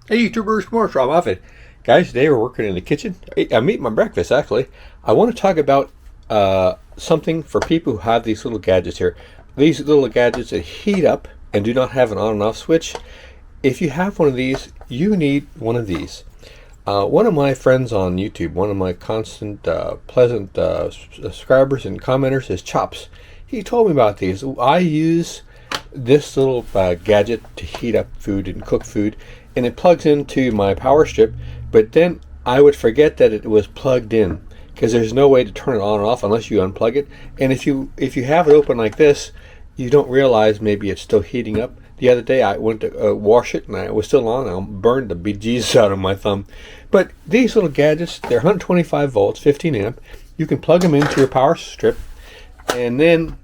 Hey YouTubers, more Rob Moffat. Guys, today we're working in the kitchen. I'm eating my breakfast actually. I want to talk about something for people who have these little gadgets here. These little gadgets that heat up and do not have an on and off switch. If you have one of these, you need one of these. One of my friends on YouTube, one of my constant, pleasant subscribers and commenters is Chops. He told me about these. I use this little gadget to heat up food and cook food, and it plugs into my power strip, but then I would forget that it was plugged in because there's no way to turn it on and off unless you unplug it. And if you have it open like this, you don't realize maybe it's still heating up. The other day I went to wash it and it was still on. I burned the bejesus out of my thumb. But these little gadgets, they're 125 volts, 15 amp. You can plug them into your power strip, and then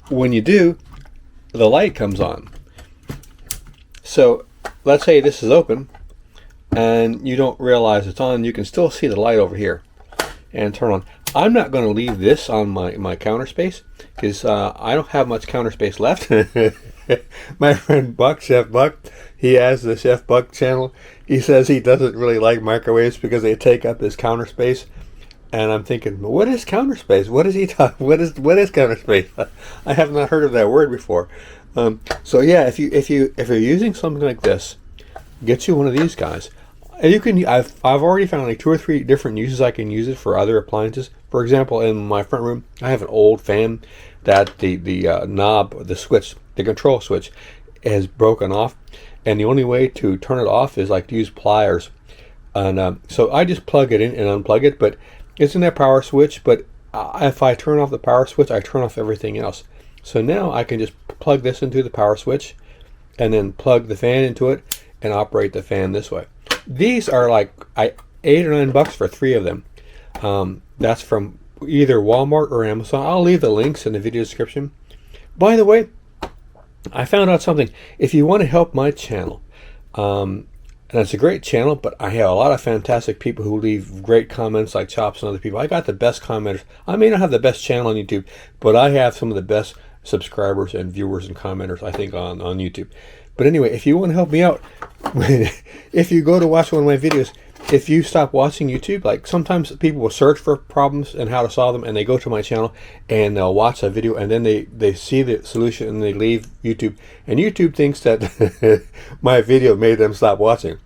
when you do, the light comes on. So let's say this is open and you don't realize it's on. You can still see the light over here and turn on. I'm not going to leave this on my counter space because I don't have much counter space left. My friend Buck, Chef Buck, he has the Chef Buck channel. He says he doesn't really like microwaves because they take up his counter space. And I'm thinking, what is counter space? What is he talking? What is counter space? I have not heard of that word before. So yeah, if you're using something like this, get you one of these guys. And you can. I've already found like 2 or 3 different uses I can use it for other appliances. For example, in my front room, I have an old fan that the knob, the switch, the control switch, has broken off, and the only way to turn it off is like to use pliers. And so I just plug it in and unplug it, but it's in that power switch. But if I turn off the power switch, I turn off everything else. So now I can just plug this into the power switch and then plug the fan into it and operate the fan this way. These are like $8 or $9 for 3 of them. That's from either Walmart or Amazon. I'll leave the links in the video description. By the way, I found out something. If you want to help my channel, and it's a great channel, but I have a lot of fantastic people who leave great comments like Chops and other people. I got the best commenters. I may not have the best channel on YouTube, but I have some of the best subscribers and viewers and commenters, I think, on YouTube. But anyway, if you want to help me out, if you go to watch one of my videos, if you stop watching YouTube, like sometimes people will search for problems and how to solve them, and they go to my channel and they'll watch a video, and then they see the solution and they leave YouTube, and YouTube thinks that my video made them stop watching.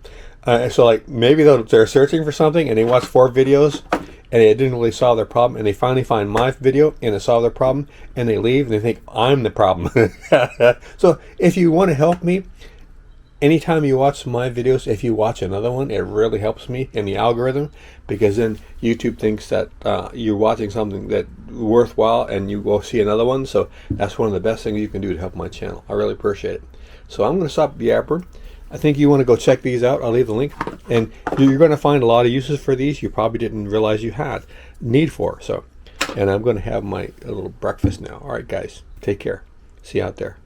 So like maybe they're searching for something and they watch 4 videos and it didn't really solve their problem, and they finally find my video and it solved their problem, and they leave and they think I'm the problem. So if you want to help me, anytime you watch my videos, if you watch another one, it really helps me in the algorithm, because then YouTube thinks that you're watching something that worthwhile and you will see another one. So that's one of the best things you can do to help my channel. I really appreciate it. So I'm going to stop yappering. I think you want to go check these out. I'll leave the link, and you're going to find a lot of uses for these you probably didn't realize you had need for. So, and I'm going to have my little breakfast now. All right, guys, take care. See you out there.